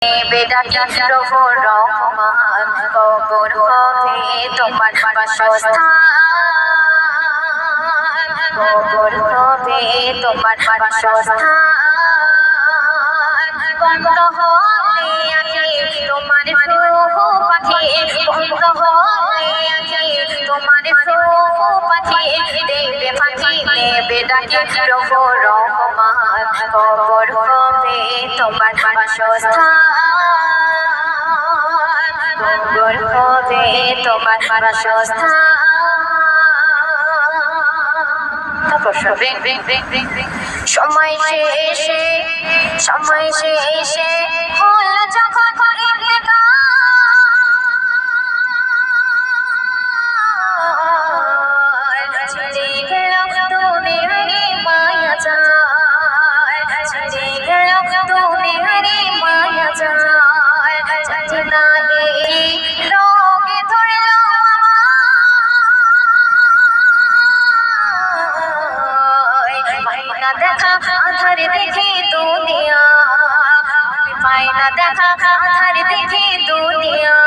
বেদাতি প্রভু রহমান কবর হবে তোমার বাসস্থান, কবর হবে তোমার বাসস্থান। বন্ধ হবে আগে তোমার রূহ পাখি, বন্ধ হবে আগে তোমার রূহ পাখি, দেবে পাখি নেবে ডাকি প্রভু রহমান কবর হবে তোমার বাসস্থান, কবর হবে তোমার বাসস্থান। সময় শেষে সময় শেষে হল যখন দেখা আধারে দেখি দুনিয়া, পাই না দেখা আধারে দেখি দুনিয়া।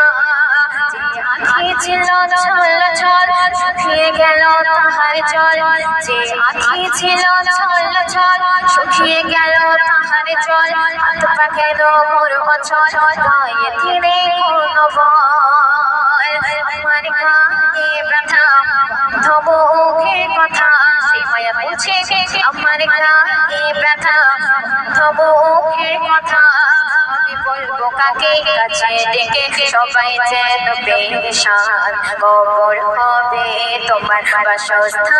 আখি ছিল ছল ছল শুকিয়ে গেল তাহার জল, যে আখি ছিল ছল ছল শুকিয়ে গেল তাহার জল। হাত পাখের মোর অচল গায়ে ধীরে কোনো বল, আমার গায়ে ব্যথা বন্ধ মুখের কথা। সেই মায়া বলছে আমার গায়ে ব্যথা বন্ধ মুখের কথা। আমি বলবো কাকে কাছে ডেকে সবাই যেন পেরেশান, কবর হবে তোমার বাসস্থান।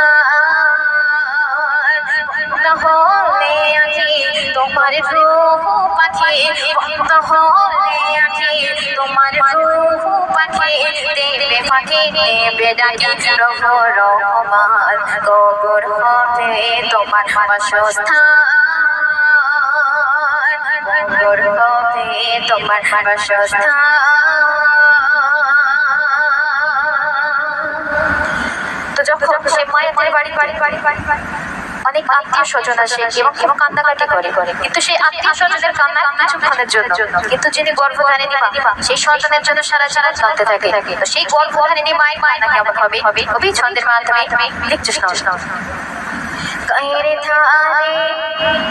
বন্ধ হলে আগে তোমার রূহ পাখি, বন্ধ হলে আগে তোমার রূহ পাখি, দেবে পাখি নেবে ডাকি প্রভু রহমান কবর হবে তোমার বাসস্থান, কবর হবে তোমার বাসস্থান। তো যখন সে মায়াতের বাড়ি অনেক আত্মীয় স্বজন আসে এবং কান্নাকাটি করে, কিন্তু সেই আত্মীয় স্বজনের কান্না কিছুক্ষণের জন্য, কিন্তু যিনি গর্ভধারিণী মা সেই সন্তানের জন্য সারা জীবন কাঁদতে থাকে। তো সেই গর্ভধারিণী মায়ের কান্না কেমন হবে কবি ছন্দের মাধ্যমে লিখছে শোনাও। কাহিরে ধারে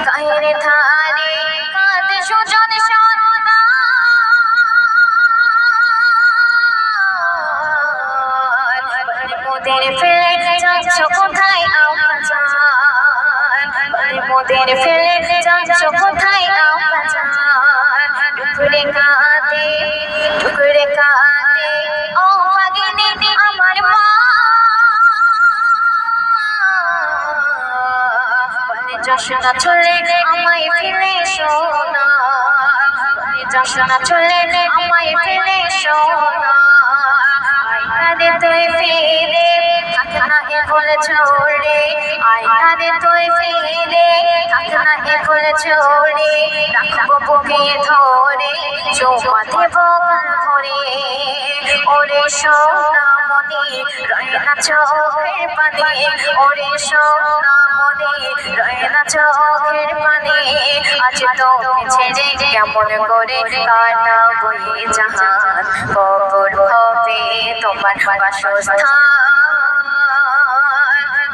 কাহিরে ধারে কাঁদে সুজন মোদের ফেলে যাচ্ছ কোথায় মোদের ফেলে যাচ্ছ কোথায় টুকরে কাঁদে টুকরে কাঁদে ও ভাগিনী আমার মা। যশোনা চলে আমায় ফেলে সোনা, যশোনা চলে আমায় ফেলে সোনা। আইনারে তুই ফিরে থাকে না এ ভুলে ছোড়ে, আইনারে তুই ফিরে থাকে না এ ভুলে ছোড়ে। রাখবো বুকে ধরে চৌমা দেব গান ভরে, ওরে সোনা মনে রয় না চোখের পানি, ওরে সোনা মনে রয় না চোখের পানি। আজ তোকে ছেড়ে কেমন করে কাটাবো এই জাহান, কবর হবে তোমার বাসস্থান,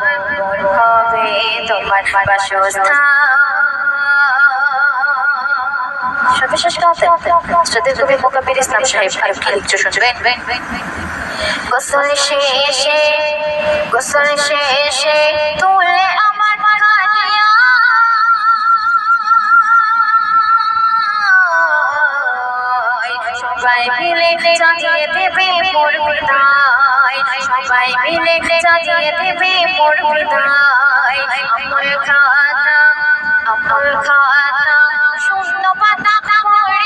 কবর হবে তোমার বাসস্থান। সর্বশেষ শ্রদ্ধেয় কবি মোকাব্বির ইসলাম সাহেব আর কি লিখছে শুনবেন। গোসল শেষে গোসল শেষে তুলে আমার কালিয়া, সবাই মিলে জানিয়ে দেবে মোর বিদায়, সবাই মিলে জানিয়ে দেবে মোর বিদায়। আমল খাতা আমল খাতা শূন্য পাতা পড়ে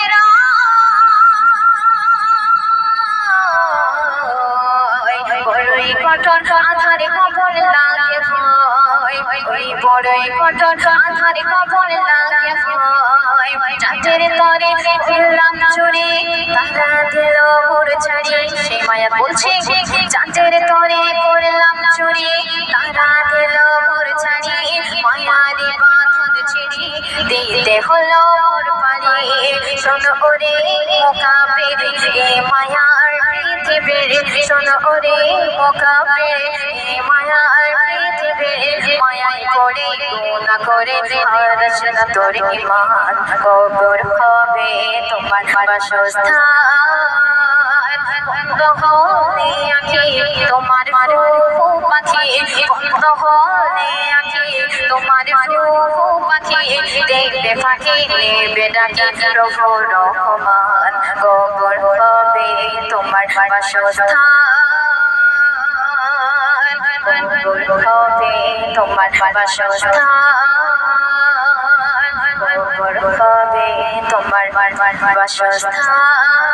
বড়ই কঠোর আধারে কবর লাগে ভয়, বড়ই কঠোর আধারে কবর লাগে ভয়। চাঁদের তরে করলাম চুরি তারা দিল মোর ছাড়ি, সেই মায়া বলছে চাঁদের তরে করলাম চুরি তারা দিল মোর ছাড়ি। মায়ারে বাঁধন ছিড়ি দিতে হলো মোর পানি, শোনো ওরে মুকাবির এ মায়ার পৃথিবীর শোনো ওরে মুকাবির এ মায়ার পৃথিবীর মায়ায় করে গুনাহ করে হারাস না তোর ঈমান কবর হবে তোমার বাসস্থান বন্ধ হলে আঁখি তোমার ফুফু পাখি বন্ধ হলে আঁখি তোমার ফুফু পাখি দেখবে ফাঁকি নেবে ডাকি প্রভু রহমান কবর হবে তোমার বাসস্থান কবর হবে তোমার বাসস্থান কবর হবে তোমার বাসস্থান